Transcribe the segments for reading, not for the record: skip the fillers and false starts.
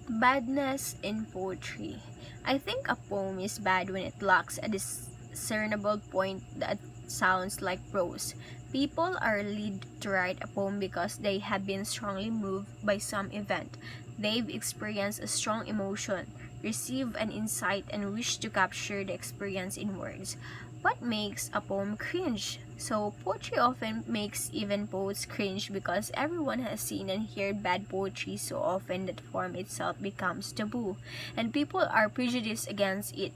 Badness in poetry. I think a poem is bad when it lacks a discernible point that sounds like prose. People are led to write a poem because they have been strongly moved by some event. They've experienced a strong emotion, received an insight, and wish to capture the experience in words. What makes a poem cringe? So, poetry often makes even poets cringe because everyone has seen and heard bad poetry so often that form itself becomes taboo, and people are prejudiced against it.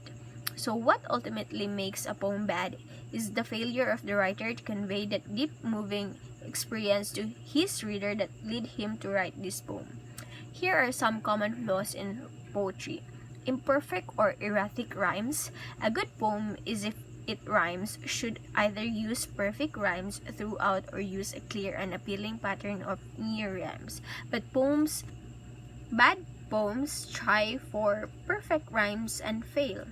So, what ultimately makes a poem bad is the failure of the writer to convey that deep, moving experience to his reader that led him to write this poem. Here are some common flaws in poetry: imperfect or erratic rhymes. A good poem is if it rhymes should either use perfect rhymes throughout or use a clear and appealing pattern of near rhymes. Bad poems try for perfect rhymes and fail.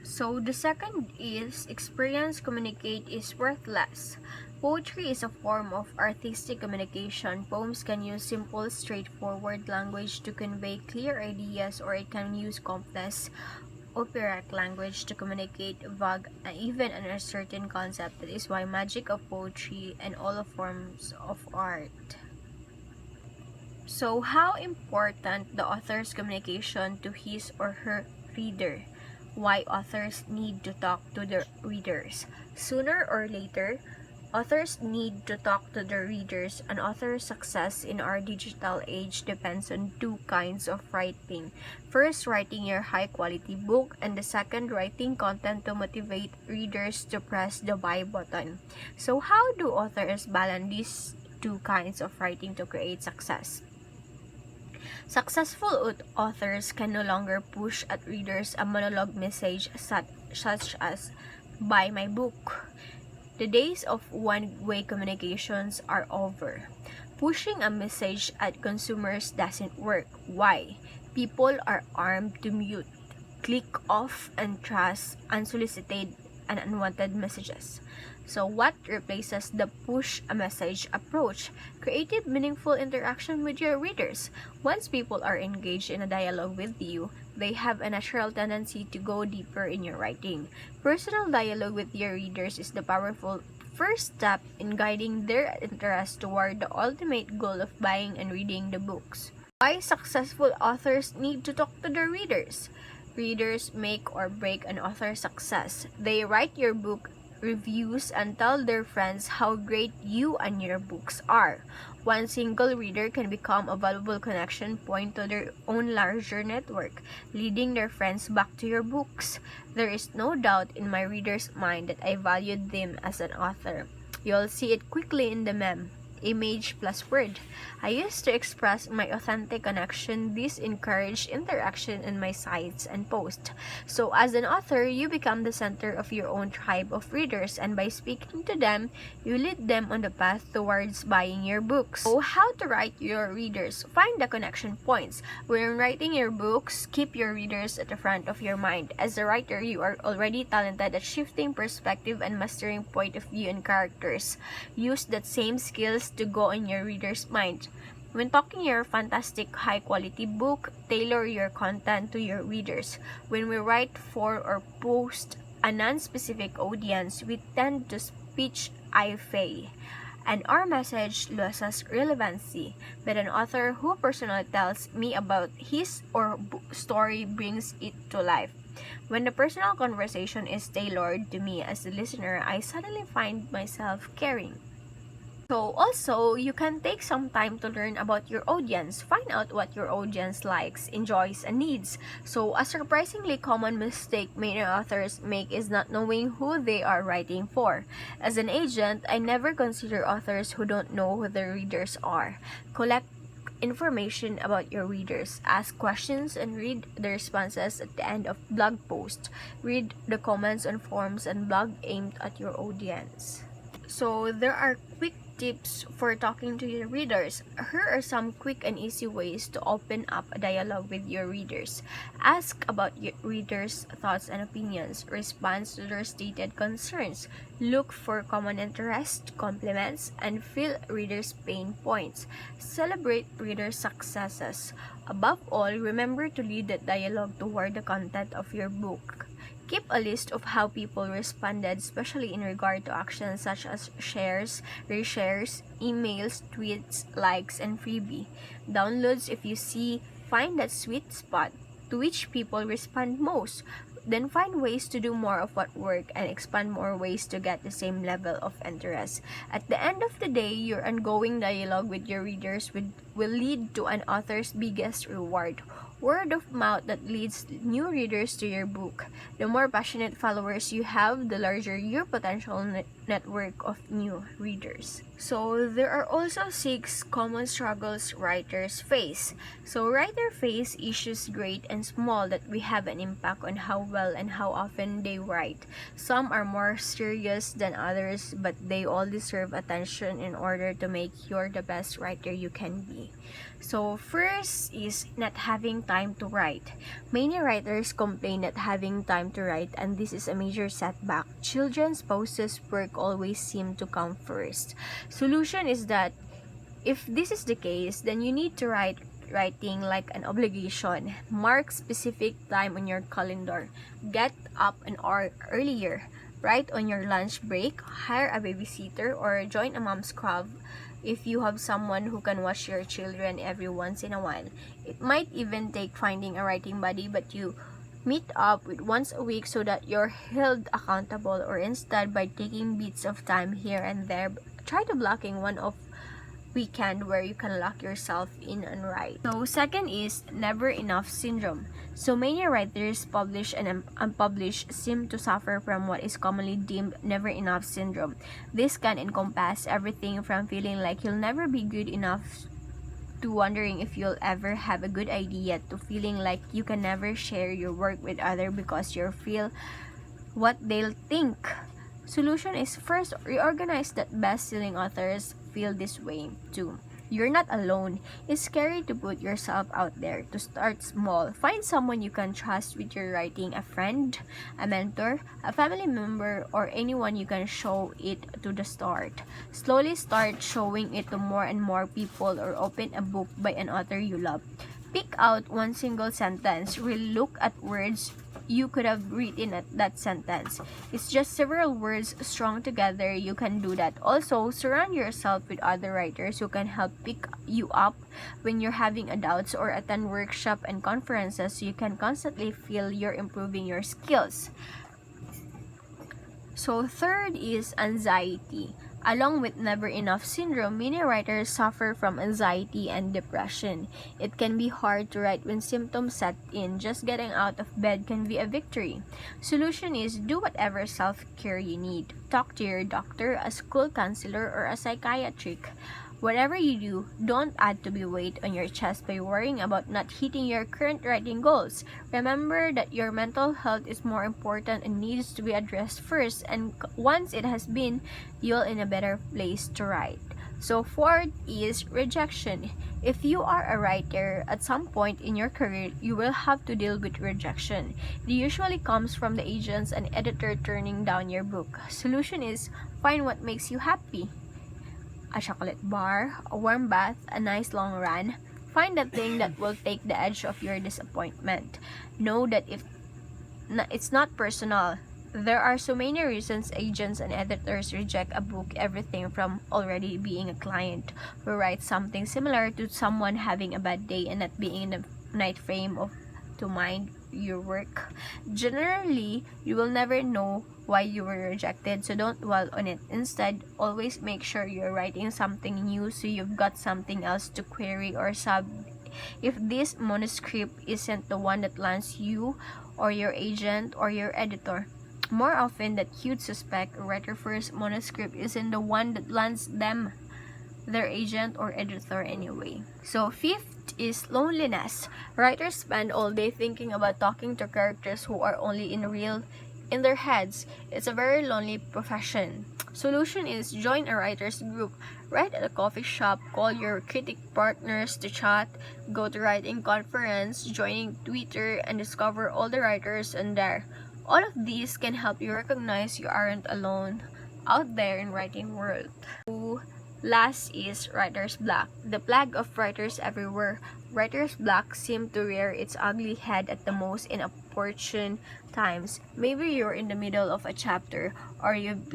So the second is experience communicate is worthless. Poetry is a form of artistic communication. Poems can use simple, straightforward language to convey clear ideas, or it can use complex, operatic language to communicate vague and even an uncertain concept. That is why magic of poetry and all the forms of art. So how important the author's communication to his or her reader? Why authors need to talk to their readers? Sooner or later, authors need to talk to their readers. An author's success in our digital age depends on two kinds of writing. First, writing your high-quality book, and the second, writing content to motivate readers to press the buy button. So how do authors balance these two kinds of writing to create success? Successful authors can no longer push at readers a monologue message such as, buy my book. The days of one-way communications are over. Pushing a message at consumers doesn't work. Why? People are armed to mute, click off, and trust unsolicited and unwanted messages. So what replaces the push a message approach? Creative, meaningful interaction with your readers. Once people are engaged in a dialogue with you, they have a natural tendency to go deeper in your writing. Personal dialogue with your readers is the powerful first step in guiding their interest toward the ultimate goal of buying and reading the books. Why successful authors need to talk to their readers? Readers make or break an author's success. They write your book reviews and tell their friends how great you and your books are. One single reader can become a valuable connection point to their own larger network, leading their friends back to your books. There is no doubt in my reader's mind that I valued them as an author. You'll see it quickly in the meme. Image plus word. I used to express my authentic connection. This encouraged interaction in my sites and posts. So as an author, you become the center of your own tribe of readers, and by speaking to them, you lead them on the path towards buying your books. So how to write your readers? Find the connection points. When writing your books, keep your readers at the front of your mind. As a writer, you are already talented at shifting perspective and mastering point of view and characters. Use that same skills to go in your reader's mind. When talking your fantastic high-quality book, tailor your content to your readers. When we write for or post a non-specific audience, we tend to speech I-fay, and our message loses relevancy. But an author who personally tells me about his or story brings it to life. When the personal conversation is tailored to me as a listener, I suddenly find myself caring. So also, you can take some time to learn about your audience. Find out what your audience likes, enjoys, and needs. So a surprisingly common mistake many authors make is not knowing who they are writing for. As an agent, I never consider authors who don't know who their readers are. Collect information about your readers. Ask questions and read the responses at the end of blog posts. Read the comments on forums and blog aimed at your audience. So there are quick tips for talking to your readers. Here are some quick and easy ways to open up a dialogue with your readers. Ask about your readers' thoughts and opinions. Respond to their stated concerns. Look for common interests, compliments, and feel readers' pain points. Celebrate readers' successes. Above all, remember to lead the dialogue toward the content of your book. Keep a list of how people responded, especially in regard to actions such as shares, reshares, emails, tweets, likes, and freebie. Downloads if you see, find that sweet spot to which people respond most. Then find ways to do more of what work and expand more ways to get the same level of interest. At the end of the day, your ongoing dialogue with your readers will lead to an author's biggest reward. Word of mouth that leads new readers to your book. The more passionate followers you have, the larger your potential network of new readers. So, there are also 6 common struggles writers face. So, writers face issues great and small that we have an impact on how well and how often they write. Some are more serious than others, but they all deserve attention in order to make you the best writer you can be. So, first is not having time to write. Many writers complain not having time to write, and this is a major setback. Children's spouses' work always seem to come first. Solution is that if this is the case, then you need to writing like an obligation. Mark specific time on your calendar. Get up an hour earlier. Write on your lunch break. Hire a babysitter or join a mom's club if you have someone who can watch your children every once in a while. It might even take finding a writing buddy, but you meet up with once a week so that you're held accountable, or instead by taking bits of time here and there, try to blocking one of weekend where you can lock yourself in and write. So second is never enough syndrome. So many writers, published and unpublished, seem to suffer from what is commonly deemed never enough syndrome. This can encompass everything from feeling like you'll never be good enough to wondering if you'll ever have a good idea to feeling like you can never share your work with others because you feel what they'll think. Solution is first reorganize that best-selling authors feel this way too. You're not alone. It's scary to put yourself out there. To start small, find someone you can trust with your writing, a friend, a mentor, a family member, or anyone you can show it to the start. Slowly start showing it to more and more people, or open a book by an author you love. Pick out one single sentence. Really look at words you could have written at that sentence. It's just several words strung together. You can do that. Also, surround yourself with other writers who can help pick you up when you're having a doubts, or attend workshop and conferences so you can constantly feel you're improving your skills. So third is anxiety. Along with never enough syndrome, many writers suffer from anxiety and depression. It can be hard to write when symptoms set in. Just getting out of bed can be a victory. Solution is do whatever self-care you need. Talk to your doctor, a school counselor, or a psychiatrist. Whatever you do, don't add to the weight on your chest by worrying about not hitting your current writing goals. Remember that your mental health is more important and needs to be addressed first, and once it has been, you're in a better place to write. So fourth is rejection. If you are a writer, at some point in your career, you will have to deal with rejection. It usually comes from the agents and editor turning down your book. Solution is find what makes you happy. A chocolate bar, a warm bath, a nice long run. Find the thing that will take the edge of your disappointment. Know that it's not personal. There are so many reasons agents and editors reject a book, everything from already being a client who writes something similar to someone having a bad day and not being in the night frame to mind your work. Generally, you will never know why you were rejected, so don't dwell on it. Instead, always make sure you're writing something new so you've got something else to query or sub if this manuscript isn't the one that lands you or your agent or your editor. More often than you'd suspect, a writer's first manuscript isn't the one that lands them, their agent or editor anyway. So fifth is loneliness. Writers spend all day thinking about talking to characters who are only in their heads. It's a very lonely profession. Solution is join a writer's group. Write at a coffee shop, call your critic partners to chat, go to writing conference, joining Twitter, and discover all the writers on there. All of these can help you recognize you aren't alone out there in writing world. Last is writer's block, the plague of writers everywhere. Writer's block seems to rear its ugly head at the most inopportune times. Maybe you're in the middle of a chapter, or you've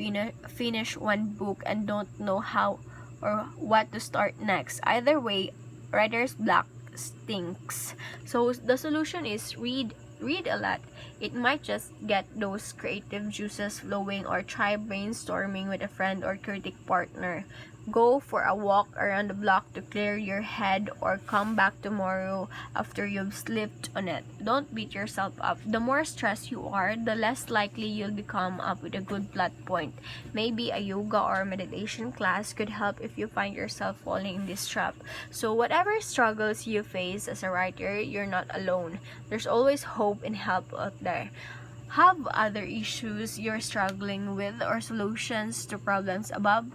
finished one book and don't know how or what to start next. Either way, writer's block stinks. So the solution is read a lot. It might just get those creative juices flowing, or try brainstorming with a friend or critic partner. Go for a walk around the block to clear your head, or come back tomorrow after you've slept on it. Don't beat yourself up. The more stressed you are, the less likely you'll become up with a good plot point. Maybe a yoga or meditation class could help if you find yourself falling in this trap. So whatever struggles you face as a writer, you're not alone. There's always hope and help out there. Have other issues you're struggling with or solutions to problems above?